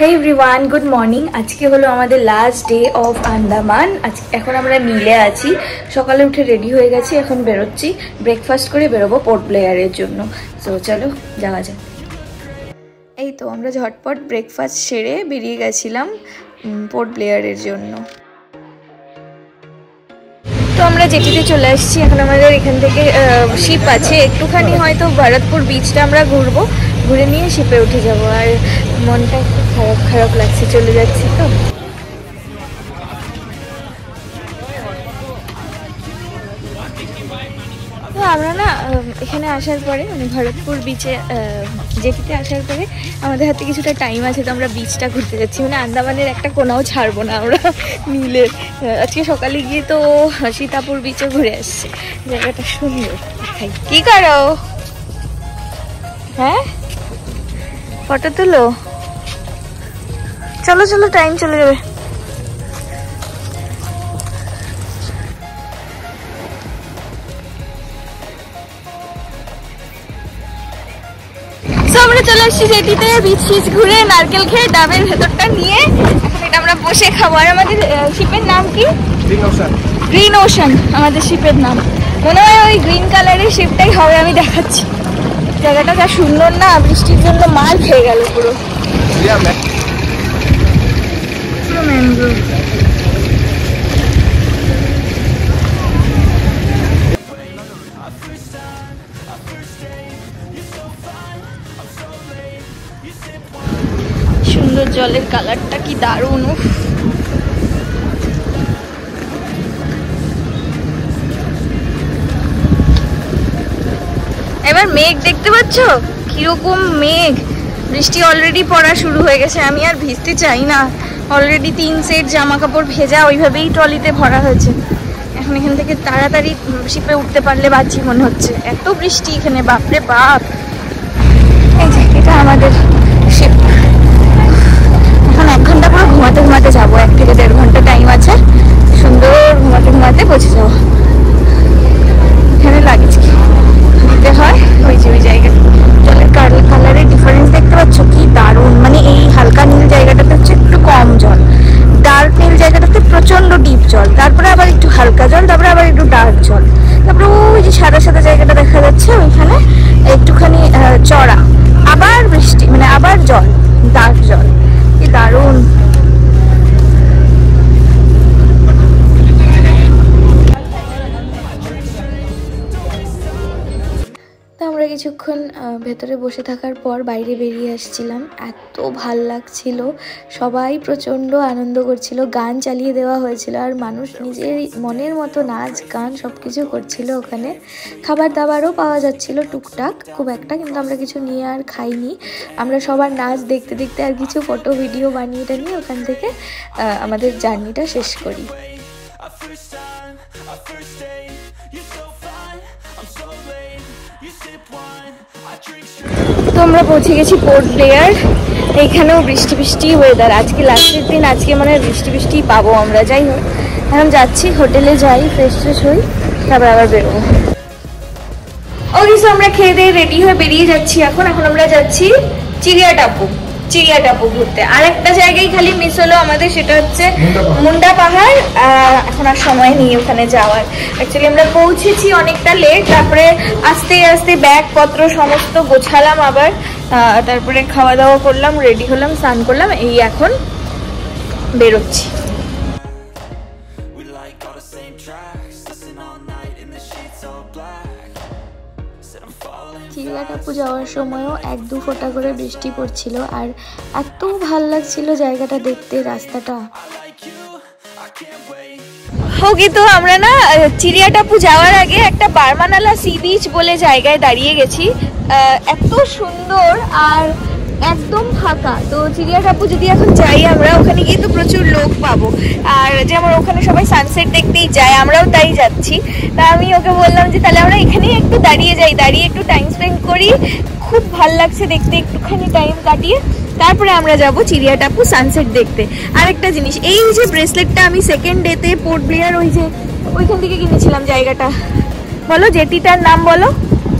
Hey everyone good morning. आज के hello आमादेर लास्ट डे अफ आंदामान। आज एखन आमरा नीले आछि, सकाले उठे रेडी हो गेছি, এখন বেরোচ্ছি ব্রেকফাস্ট করে বেরোবো পোর্ট ব্লেয়ারের জন্য। সো চলো যাওয়া যাক। এই তো আমরা ঝটপট ব্রেকফাস্ট সেরে বেরিয়ে গেছিলাম পোর্ট ব্লেয়ারের জন্য। তো আমরা যেটিতে চলে আসছি, এখন আমাদের এখান থেকে শিপ আছে, একটুখানি হয়তো ভরতপুর বিচটা আমরা ঘুরবো, ঘুরে নিয়ে শিপে উঠে যাব। আর মনটা একটু খারাপ খারাপ লাগছে, চলে যাচ্ছি তো। আমরা না এখানে আসার পরে মানে ভরতপুর বিচে যেটিতে আসার পরে আমাদের হাতে কিছুটা টাইম আছে, তো আমরা বিচটা ঘুরতে যাচ্ছি। মানে আন্দামানের একটা কোনাও ছাড়বো না আমরা নীলের। আজকে সকালে গিয়ে তো সীতাপুর বিচে ঘুরে আসছি, জায়গাটা সুন্দর। কি করো? হ্যাঁ ফটো তুলো, চলো চলো টাইম চলে যাবে। আমরা চলে আসছি যেটিতে, বিচ ফিচ ঘুরে নারকেল খেয়ে ডাবের ভেতরটা নিয়ে এখন এটা আমরা বসে খাবো। আর আমাদের শিপের নাম কি? গ্রিন ওশান আমাদের শিপের নাম। মনে হয় ওই গ্রিন কালারের শিপটাই হবে, আমি দেখাচ্ছি। জায়গাটা যা সুন্দর না, বৃষ্টির জন্য মার খেয়ে গেল পুরো ম্যানগ্রোভ। সুন্দর, জলের কালারটা কি দারুণ। এবার মেঘ দেখতে পাচ্ছ কিরকম মেঘ, বৃষ্টি অলরেডি পড়া শুরু হয়ে গেছে। আমি আর ভিজতে চাই না, অলরেডি 3 সেট জামা কাপড় ভেজা ওইভাবেই ট্রলিতে ভরা হয়েছে। এখন এখান থেকে তাড়াতাড়ি শিপে উঠতে পারলে বাঁচি মনে হচ্ছে, এত বৃষ্টি এখানে, বাপরে বাপ। এই যে এটা আমাদের শিপ। এখন 1 ঘন্টা পুরো ঘুমাতে ঘুমাতে যাবো, 1 থেকে 1.5 ঘন্টা টাইম আছে, সুন্দর ঘুমাতে ঘুমাতে পৌঁছে যাবো। এখানে লাগেজ দিতে হয়, ওই যে ওই জায়গা। জলের কালারের ডিফারেন্স দেখতে পাচ্ছ কি দারুণ। মানে এই হালকা নীল জায়গাটাতে হচ্ছে একটু কম জল, ডার্ক নীল জায়গাটাতে প্রচন্ড ডিপ জল, তারপরে আবার একটু হালকা জল, তারপরে আবার একটু ডার্ক জল, তারপরে ওই যে সাদা সাদা জায়গাটা দেখা যাচ্ছে ওইখানে একটুখানি চড়া, আবার বৃষ্টি, মানে আবার জল, ডার্ক জল, কি দারুণ। আমরা কিছুক্ষণ ভেতরে বসে থাকার পর বাইরে বেরিয়ে আসছিলাম। এত ভাল লাগছিল, সবাই প্রচণ্ড আনন্দ করছিল, গান চালিয়ে দেওয়া হয়েছিল, আর মানুষ নিজের মনের মতো নাচ গান সব কিছু করছিল ওখানে। খাবার দাবারও পাওয়া যাচ্ছিল টুকটাক, খুব একটা, কিন্তু আমরা কিছু নিয়ে আর খাইনি। আমরা সবার নাচ দেখতে দেখতে আর কিছু ফটো ভিডিও বানিয়ে টানিয়ে ওখান থেকে আমাদের জার্নিটা শেষ করি। তো আমরা পৌঁছে গেছি পোর্ট ব্লেয়ার। এইখানেও বৃষ্টি বৃষ্টি ওয়েদার, আজকে লাস্টের দিন, আজকে মানে বৃষ্টি বৃষ্টি পাবো আমরা। যাই হোক, এখন যাচ্ছি হোটেলে, যাই ফ্রেশ ফ্রেশ হই, তারপর আবার বেরোবো। ওকে, সো আমরা খেয়ে দিয়ে রেডি হয়ে বেরিয়ে যাচ্ছি। এখন আমরা যাচ্ছি চিড়িয়া টাপু ঘুরতে। আর একটা জায়গায় খালি মিস হলো আমাদের, সেটা হচ্ছে মুন্ডা পাহাড়। এখন আর সময় নেই ওখানে যাওয়ার। অ্যাকচুয়ালি আমরা পৌঁছেছি অনেকটা লেট, তারপরে আস্তে আস্তে ব্যাগপত্র সমস্ত গোছালাম আবার, তারপরে খাওয়া দাওয়া করলাম, রেডি হলাম, স্নান করলাম, এই এখন বেরোচ্ছি। চিড়িয়া টাপু যাওয়ার সময়ও 1-2 ফোঁটা করে বৃষ্টি পড়ছিল, আর এত ভাল লাগছিল জায়গাটা দেখতে, রাস্তাটা। ওকে, তো আমরা না চিড়িয়া টাপু যাওয়ার আগে একটা বারমানালা সি বিচ বলে জায়গায় দাঁড়িয়ে গেছি। এত সুন্দর আর একদম ফাঁকা। তো চিড়িয়া টাপু যদি এখন যাই আমরা, ওখানে গিয়ে তো প্রচুর লোক পাবো, আর যেমন ওখানে সবাই সানসেট দেখতেই যায়, আমরাও তাই যাচ্ছি। তা আমি ওকে বললাম যে তাহলে আমরা এখানেই একটু দাঁড়িয়ে যাই, দাঁড়িয়ে একটু টাইম স্পেন্ড করি, খুব ভাল লাগছে দেখতে, একটুখানি টাইম কাটিয়ে তারপরে আমরা যাব চিড়িয়া টাপু সানসেট দেখতে। আরেকটা জিনিস, এই যে ব্রেসলেটটা আমি সেকেন্ড ডেতে পোর্ট ব্লেয়ার ওই যে ওইখান থেকে কিনেছিলাম, জায়গাটা বলো, জেটিটার নাম বলো,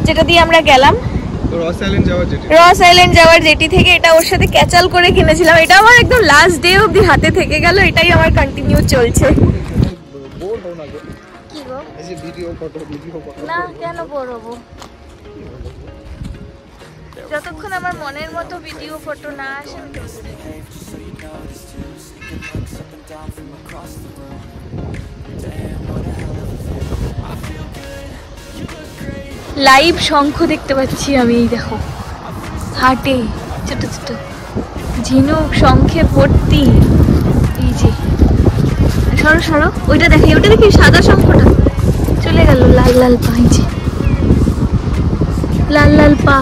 যেটা দিয়ে আমরা গেলাম। রস আইল্যান্ড যাওয়ার জেটি থেকে এটা ওর সাথে ক্যাচাল করে কিনেছিলাম। এটা আমার একদম লাস্ট ডে অবধি হাতে থেকে গেল, এটাই আমার কন্টিনিউ চলছে। কি গো? না কেন বোর হবো, যতক্ষণ আমার মনের মতো ভিডিও ফটো না আসে। লাইভ শঙ্খ দেখতে পাচ্ছি আমি, এই দেখো হাটে ছোট ছোট ঝিনুক শঙ্খে ভর্তি। এই যে সরো সরো, ওইটা দেখি, ওটা দেখি সাদা শঙ্খটা চলে গেল, লাল লাল পা, এই যে লাল লাল পা,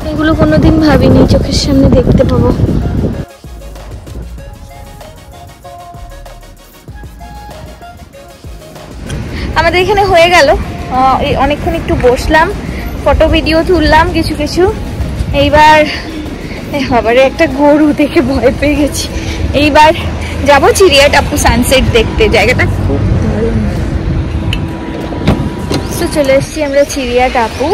এগুলো কোনোদিন ভাবিনি চোখের সামনে দেখতে পাবো। আমাদের এখানে হয়ে গেল, অনেকক্ষণ একটু বসলাম, ফটো ভিডিও তুললাম কিছু কিছু। এইবার বাবারে একটা গরু দেখে ভয় পেয়ে গেছি। এইবার যাবো চিড়িয়াটাপু সানসেট দেখতে, জায়গাটা খুব দারুণ। তো চলে এসেছি আমরা চিড়িয়াটাপু।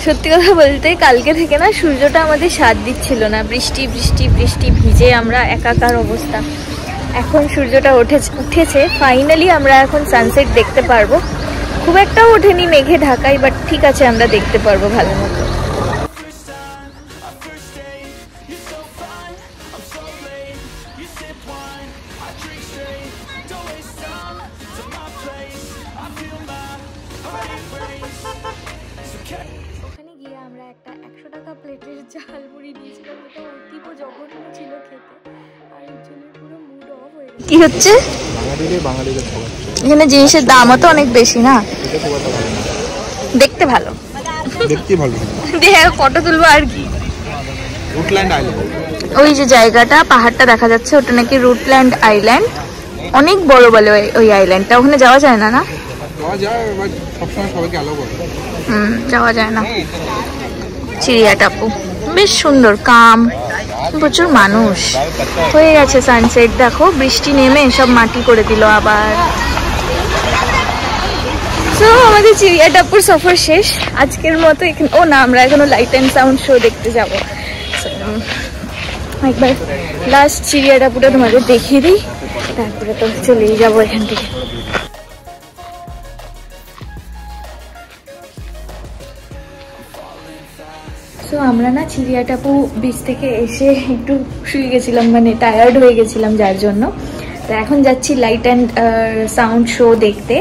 সত্যি কথা বলতে কালকে থেকে না সূর্যটা আমাদের সাথ দিচ্ছিল না, বৃষ্টি বৃষ্টি বৃষ্টি ভিজে আমরা একাকার অবস্থা। এখন সূর্যটা উঠেছে ফাইনালি, আমরা এখন সানসেট দেখতে পারবো। খুব একটাও ওঠেনি মেঘে ঢাকাই, বাট ঠিক আছে আমরা দেখতে পারবো ভালো মতো। ওখানে গিয়ে আমরা একটা 100 টাকা প্লেটের ঝালমুড়ি দিয়েছিলাম, যেটা অতীব জঘন্য ছিল খেতে, আর একজনের পুরো মুড অফ হয়ে গেছে। কি হচ্ছে এখানে? জিনিসের দামও তো অনেক বেশি না, দেখতে ভালো, দেখতে ভালো, ফটো তুলবো আর কি। ওই যে জায়গাটা পাহাড়টা দেখা যাচ্ছে, ওটা নাকি রুটল্যান্ড আইল্যান্ড, অনেক বড় বলে ওই আইল্যান্ডটা। ওখানে যাওয়া যায় না? না যাওয়া যায় না। চিড়িয়াটাপু বেশ সুন্দর, কাম, প্রচুর মানুষ। হয়ে গেছে সানসেট, দেখো বৃষ্টি নেমে সব মাটি করে দিল আবার। তো আমাদের চিড়িয়াটাপুর সফর শেষ আজকের মতো। এখানে ও না, আমরা এখনো লাইট অ্যান্ড সাউন্ড শো দেখতে যাব। একবার লাস্ট চিড়িয়াটাপুরটা তোমাদের দেখিয়ে দিই, তারপরে তো চলেই যাবো এখান থেকে। তো আমরা না চিড়িয়াটাপু বিচ থেকে এসে একটু শুয়ে গেছিলাম, মানে টায়ার্ড হয়ে গেছিলাম যার জন্য। তো এখন যাচ্ছি লাইট অ্যান্ড সাউন্ড শো দেখতে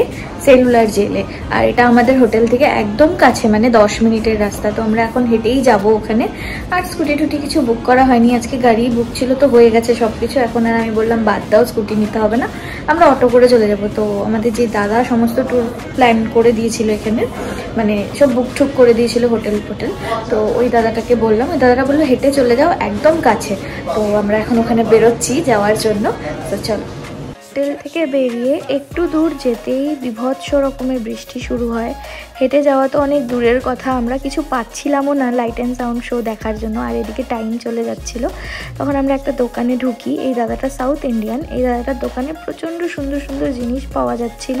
সেলুলার জেলে। আর এটা আমাদের হোটেল থেকে একদম কাছে, মানে 10 মিনিটের রাস্তা। তো আমরা এখন হেঁটেই যাব ওখানে। আর স্কুটি টুটি কিছু বুক করা হয়নি, আজকে গাড়ি বুক ছিল তো হয়ে গেছে সব কিছু। এখন আর আমি বললাম বাদ দাও, স্কুটি নিতে হবে না, আমরা অটো করে চলে যাব। তো আমাদের যে দাদা সমস্ত ট্যুর প্ল্যান করে দিয়েছিল এখানে, মানে সব বুক ঠুক করে দিয়েছিল হোটেল ফোটেল, তো ওই দাদাটাকে বললাম, ওই দাদাটা বললো হেঁটে চলে যাও, একদম কাছে। তো আমরা এখন ওখানে বেরোচ্ছি যাওয়ার জন্য। তো চলো। হোটেল থেকে বেরিয়ে একটু দূর যেতেই বিভৎস রকমের বৃষ্টি শুরু হয়। হেঁটে যাওয়া তো অনেক দূরের কথা, আমরা কিছু পাচ্ছিলামও না লাইট অ্যান্ড সাউন্ড শো দেখার জন্য। আর এদিকে টাইম চলে যাচ্ছিল। তখন আমরা একটা দোকানে ঢুকি, এই দাদাটা সাউথ ইন্ডিয়ান, এই দাদাটার দোকানে প্রচণ্ড সুন্দর সুন্দর জিনিস পাওয়া যাচ্ছিল।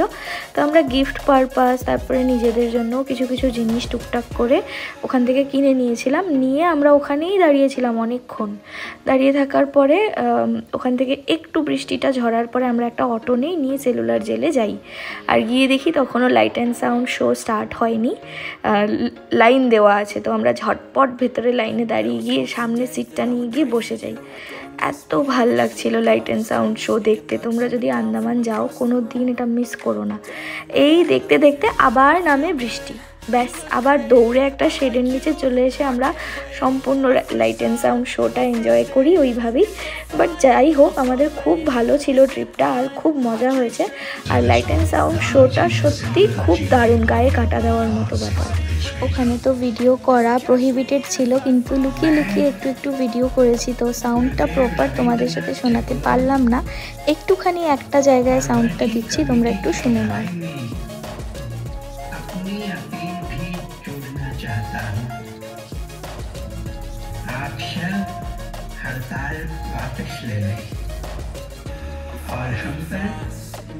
তো আমরা গিফট পারপাস, তারপরে নিজেদের জন্য কিছু কিছু জিনিস টুকটাক করে ওখান থেকে কিনে নিয়েছিলাম। নিয়ে আমরা ওখানেই দাঁড়িয়েছিলাম অনেকক্ষণ। দাঁড়িয়ে থাকার পরে ওখান থেকে একটু বৃষ্টিটা ঝরার পরে আমরা একটা অটো নিয়ে সেলুলার জেলে যাই। আর গিয়ে দেখি তখনও light and sound show start হয়নি, লাইন দেওয়া আছে। তো আমরা ঝটপট ভেতরে লাইনে দাঁড়িয়ে গিয়ে সামনে সিটটা নিয়ে গিয়ে বসে যাই। এত ভাল লাগছিল লাইট অ্যান্ড সাউন্ড শো দেখতে। তোমরা যদি আন্দামান যাও কোনো দিন এটা মিস করো না। এই দেখতে দেখতে আবার নামে বৃষ্টি, ব্যাস আবার দৌড়ে একটা শেডের নিচে চলে এসে আমরা সম্পূর্ণ লাইট অ্যান্ড সাউন্ড শোটা এনজয় করি ওইভাবেই। বাট যাই হোক, আমাদের খুব ভালো ছিল ট্রিপটা, আর খুব মজা হয়েছে। আর লাইট অ্যান্ড সাউন্ড শোটা সত্যি খুব দারুণ, গায়ে কাটা দেওয়ার মতো ব্যাপার। ওখানে তো ভিডিও করা প্রহিবিটেড ছিল, কিন্তু লুকিয়ে লুকিয়ে একটু একটু ভিডিও করেছি। তো সাউন্ডটা প্রপার তোমাদের সাথে শোনাতে পারলাম না, একটুখানি একটা জায়গায় সাউন্ডটা দিচ্ছি, তোমরা একটু শুনে নাও। हड़ताल वापस ले लें और हम पर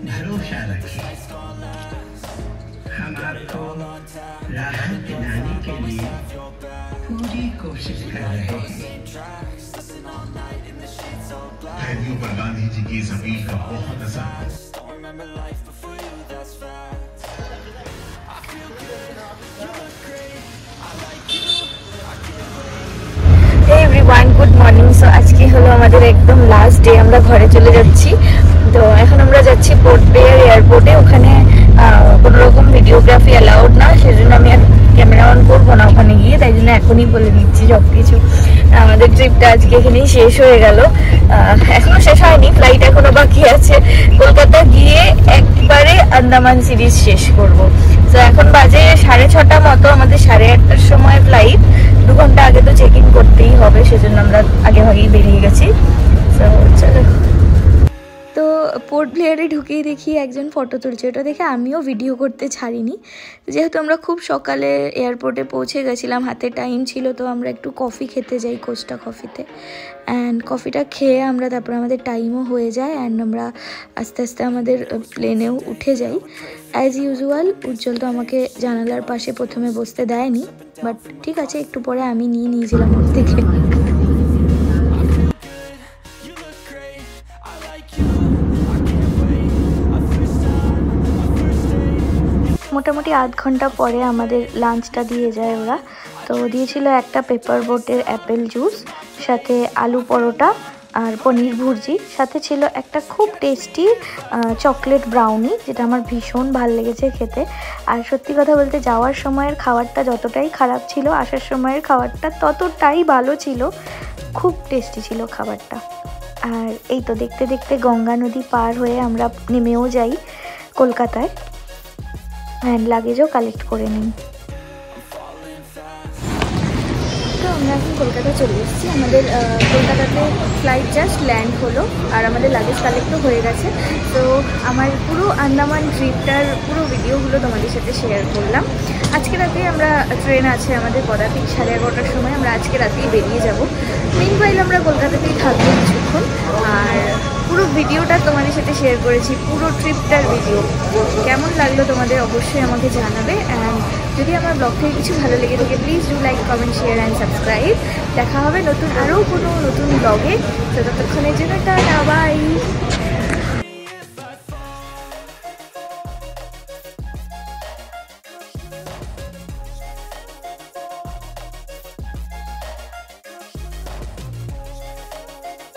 भरोसा रखें। हम आपको राहत दिलाने के लिए कोशिश कर रहे हैं। कैदियों पर गांधी जी की इस अपील का बहुत असर। Everyone good morning. সো আজকে হলো আমাদের একদম লাস্ট ডে, আমরা ঘরে চলে যাচ্ছি। তো এখন আমরা যাচ্ছি পোর্ট ব্লেয়ার এয়ারপোর্টে। ওখানে কোনো রকম ভিডিওগ্রাফি অ্যালাউড না, সেজন্য আমি আর ক্যামেরা অন করবো না ওখানে গিয়ে, তাই জন্য এখনই বলে দিচ্ছি সব কিছু। আমাদের ট্রিপটা আজকে এখানেই শেষ হয়ে গেল। এখনো শেষ হয়নি, ফ্লাইট এখনো বাকি আছে। কলকাতা গিয়ে একবারে আন্দামান সিরিজ শেষ করব। তো এখন বাজে 6:30 মতো, আমাদের 8:30টার সময় ফ্লাইট। 2 ঘন্টা আগে তো চেক ইন করতেই হবে, সেজন্য আমরা আগে ভাগেই বেরিয়ে গেছি। তো চলো। তো পোর্ট ব্লেয়ারে ঢুকেই দেখি একজন ফটো তুলছে, ওটা দেখে আমিও ভিডিও করতে ছাড়িনি। যেহেতু আমরা খুব সকালে এয়ারপোর্টে পৌঁছে গেছিলাম, হাতে টাইম ছিল, তো আমরা একটু কফি খেতে যাই কোস্টা কফিতে। অ্যান্ড কফিটা খেয়ে আমরা তারপর আমাদের টাইমও হয়ে যায়, অ্যান্ড আমরা আস্তে আস্তে আমাদের প্লেনেও উঠে যাই। অ্যাজ ইউজুয়াল উজ্জ্বল তো আমাকে জানালার পাশে প্রথমে বসতে দেয়নি, বাট ঠিক আছে, একটু পরে আমি নিয়েছিলাম ওর থেকে। মোটামুটি আধ ঘন্টা পরে আমাদের লাঞ্চটা দিয়ে যায় ওরা। তো দিয়েছিল একটা পেপার বোটের অ্যাপেল জুস, সাথে আলু পরোটা আর পনির ভুর্জি, সাথে ছিল একটা খুব টেস্টি চকলেট ব্রাউনি, যেটা আমার ভীষণ ভালো লেগেছে খেতে। আর সত্যি কথা বলতে যাওয়ার সময়ের খাবারটা যতটাই খারাপ ছিল, আসার সময়ের খাবারটা ততটাই ভালো ছিল, খুব টেস্টি ছিল খাবারটা। আর এই তো দেখতে দেখতে গঙ্গা নদী পার হয়ে আমরা নেমেও যাই কলকাতায়, হ্যান্ড লাগেজও কালেক্ট করে নিই। তো আমরা এখন কলকাতা চলে এসেছি। আমাদের কলকাতাতে ফ্লাইট জাস্ট ল্যান্ড হলো, আর আমাদের লাগেজ কালেক্টও হয়ে গেছে। তো আমার পুরো আন্দামান ট্রিপটার পুরো ভিডিওগুলো তোমাদের সাথে শেয়ার করলাম। আজকে রাতে আমরা ট্রেন আছে আমাদের পদাতিক 11:30টার সময়, আমরা আজকে রাতেই বেরিয়ে যাব। মিনওয়াইল আমরা কলকাতাতেই থাকবো কিছুক্ষণ, আর পুরো ভিডিওটা তোমাদের সাথে শেয়ার করেছি, পুরো ট্রিপটার ভিডিও। কেমন লাগলো তোমাদের অবশ্যই আমাকে জানাবে। অ্যান্ড যদি আমার ব্লগ থেকে কিছু ভালো লেগে থাকে, please do like, comment, share and subscribe. দেখা হবে নতুন আরও কোনো নতুন ব্লগে। তো ততক্ষণের জন্য টাটা, বাই।